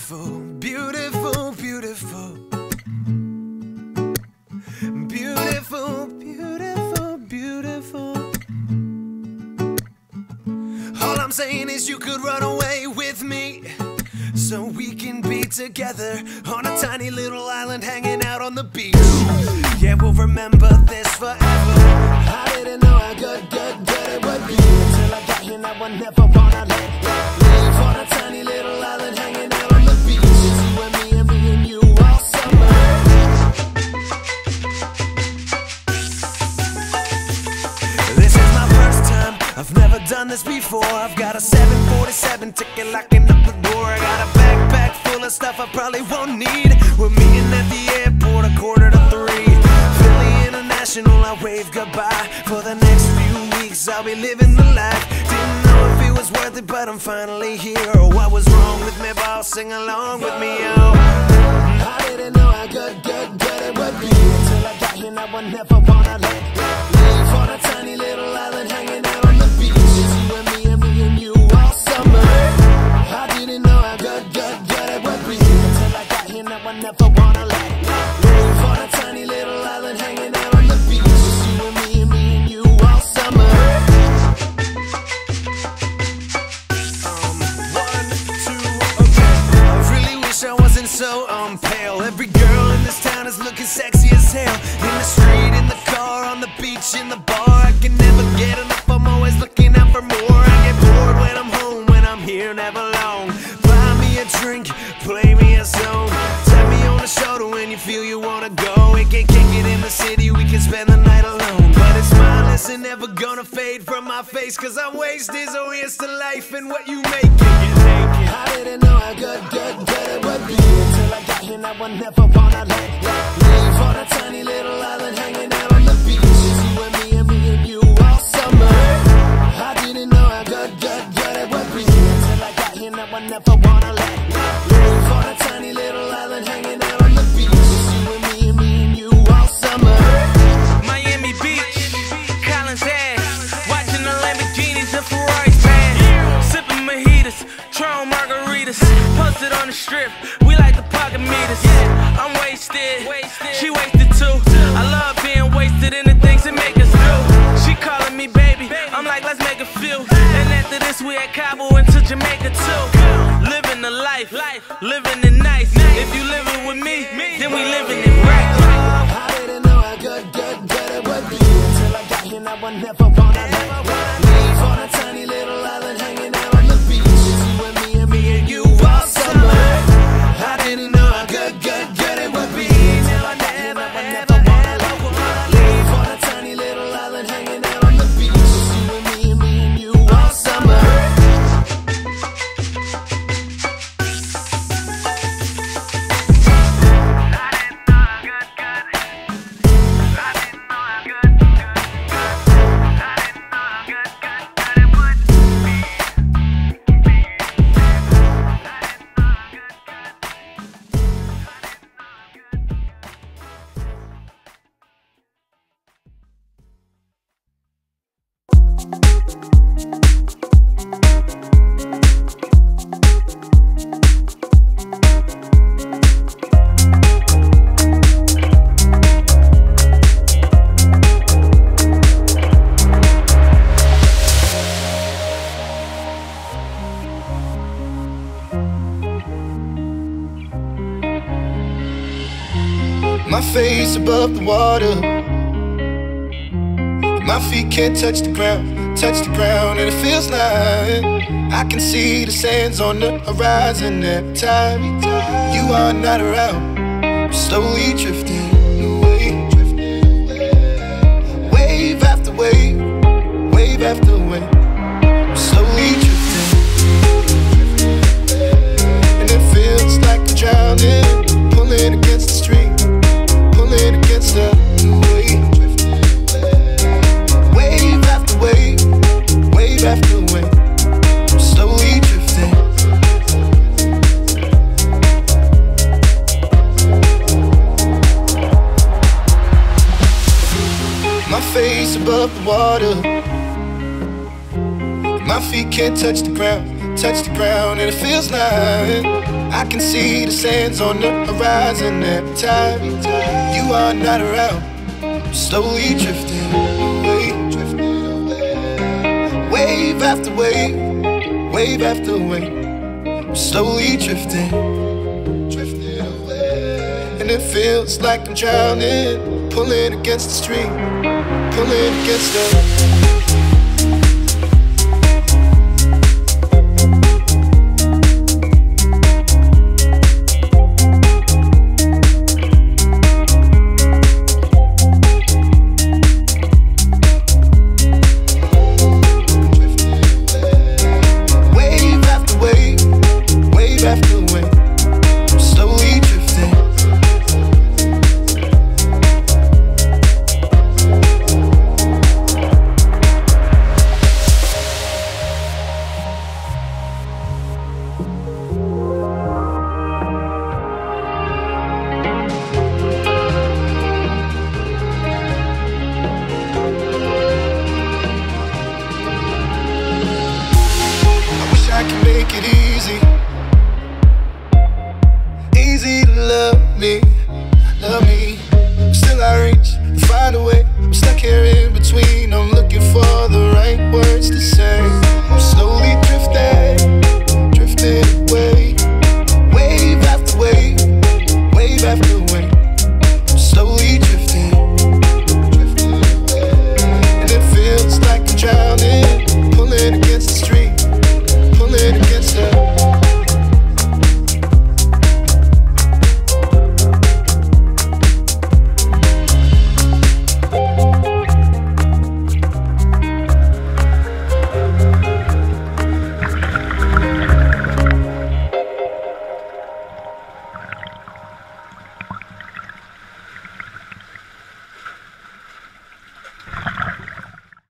beautiful, beautiful, beautiful. Beautiful, beautiful, beautiful. All I'm saying is you could run away with me, so we can be together on a tiny little island hanging out on the beach. Yeah, we'll remember this forever. I didn't know how good it would be until I got here. Now I never wanna leave on a tiny little island hanging out on the beach. It's you and me and you all summer. This is my first time, I've never done this before. I've got a 747 ticket locking up the door. I got a backpack full of stuff I probably won't need. We're meeting at the airport 2:45. Philly International, I wave goodbye. For the next few weeks I'll be living the life. Didn't know if it was worth it, but I'm finally here. Oh, what was wrong with me, boss? Sing along with me, yo. I didn't know how good it would be until I got here. Now I never wanna leave on a tiny little island hanging out on the beach. It's you and me and you all summer. I didn't know how good it would be until I got here. Now I never wanna leave on a tiny little island hanging out on the beach. It's you and me and you all summer. 1, 2, okay. I really wish I wasn't so pale. Every girl in this town is looking sexy as hell. In the street, in the car, on the beach, in the bar. I can never get enough, I'm always looking out for more. I get bored when I'm home, when I'm here, never long. Buy me a drink, play me a song. Tap me on the shoulder when you feel you wanna go. We can kick it in the city, we can spend the night alone. But it's mindless and never gonna fade from my face, cause I'm wasted, so here's to life and what you make it. I didn't know how good it would be until I got here. Now I never wanna leave on a tiny little island hanging out on the beach. It's you and you all summer. I didn't know how good it would be until I got here. Now I never wanna leave on a tiny little island hanging out on the beach. It's you and you all summer. Miami Beach, Collins Ave, watching the Lamborghinis and Ferraris pass, sipping mojitos, Tron margaritas, posted on the strip, we like the pocket meters. I'm wasted, she wasted too. I love being wasted in the things that make us do. She calling me baby, I'm like let's make a few. And after this we at Cabo into Jamaica too. Living the life, living it nice. If you living with me, then we living it right. I didn't know how good it would be until I got here. Now I never wanna leave on a tiny little island hanging out on the beach. It's you and me and you all summer. I didn't know how good it would be until I got here. Now I never wanna leave on a tiny little island hanging out on the beach. It's you and me and you all summer. My face above the water, my feet can't touch the ground, and it feels like I can see the sands on the horizon every time you are not around. I'm slowly drifting away, wave after wave, wave after wave. I'm slowly drifting, and it feels like I'm drowning, pulling against the stream, pulling against the wave. Wave after wave, wave after wave. I'm slowly drifting. My face above the water, my feet can't touch the ground, touch the ground and it feels like I can see the sands on the horizon every time you are not around. I'm slowly drifting away, wave after wave, wave after wave. I'm slowly drifting away, and it feels like I'm drowning, pulling against the stream, pulling against the say